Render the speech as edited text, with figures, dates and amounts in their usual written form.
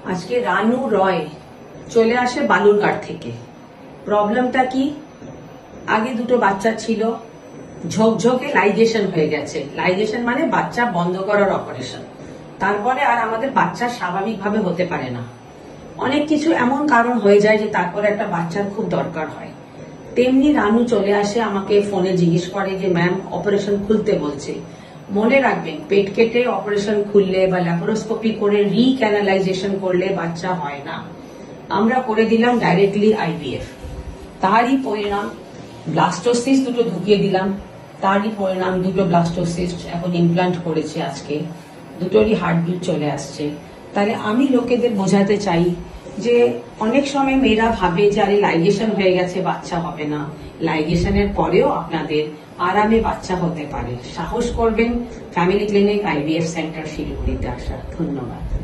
আজকে রানু রয় চলে আসে বালুরঘাট থেকে। প্রবলেমটা কি, আগে দুটো বাচ্চা ছিল, ঝকঝকে লাইগেশন হয়ে গেছে। লাইগেশন মানে বাচ্চা বন্ধ করার অপারেশন। তারপরে আর আমাদের বাচ্চা স্বাভাবিকভাবে হতে পারে না। অনেক কিছু এমন কারণ হয়ে যায় যে তারপরে একটা বাচ্চার খুব দরকার হয়। তেমনি রানু চলে আসে, আমাকে ফোনে জিজ্ঞেস করে যে ম্যাম অপারেশন খুলতে বলছে। মনে রাখবেন, পেট কেটে অপারেশন খুললে বা ল্যাপারোস্কোপি করে রিক্যানালাইজেশন করলে বাচ্চা হয় না। আমরা করে দিলাম ডাইরেক্টলি আইভিএফ। তারই পরিণাম ব্লাস্টোসিস দুটো ঢুকিয়ে দিলাম। তারই পরিণাম দুটো ব্লাস্টোসিস এখন ইমপ্লান্ট করেছে আজকে, দুটোরই হার্টবিট চলে আসছে। তাহলে আমি লোকেদের বোঝাতে চাই যে অনেক সময় মেয়েরা ভাবে যে আরে লাইগেশন হয়ে গেছে বাচ্চা হবে না। লাইগেশনের পরেও আপনাদের আরামে বাচ্চা হতে পারে। সাহস করবেন ফ্যামিলি ক্লিনিক আইভিএফ সেন্টার শিলিগুড়িতে আসা। ধন্যবাদ।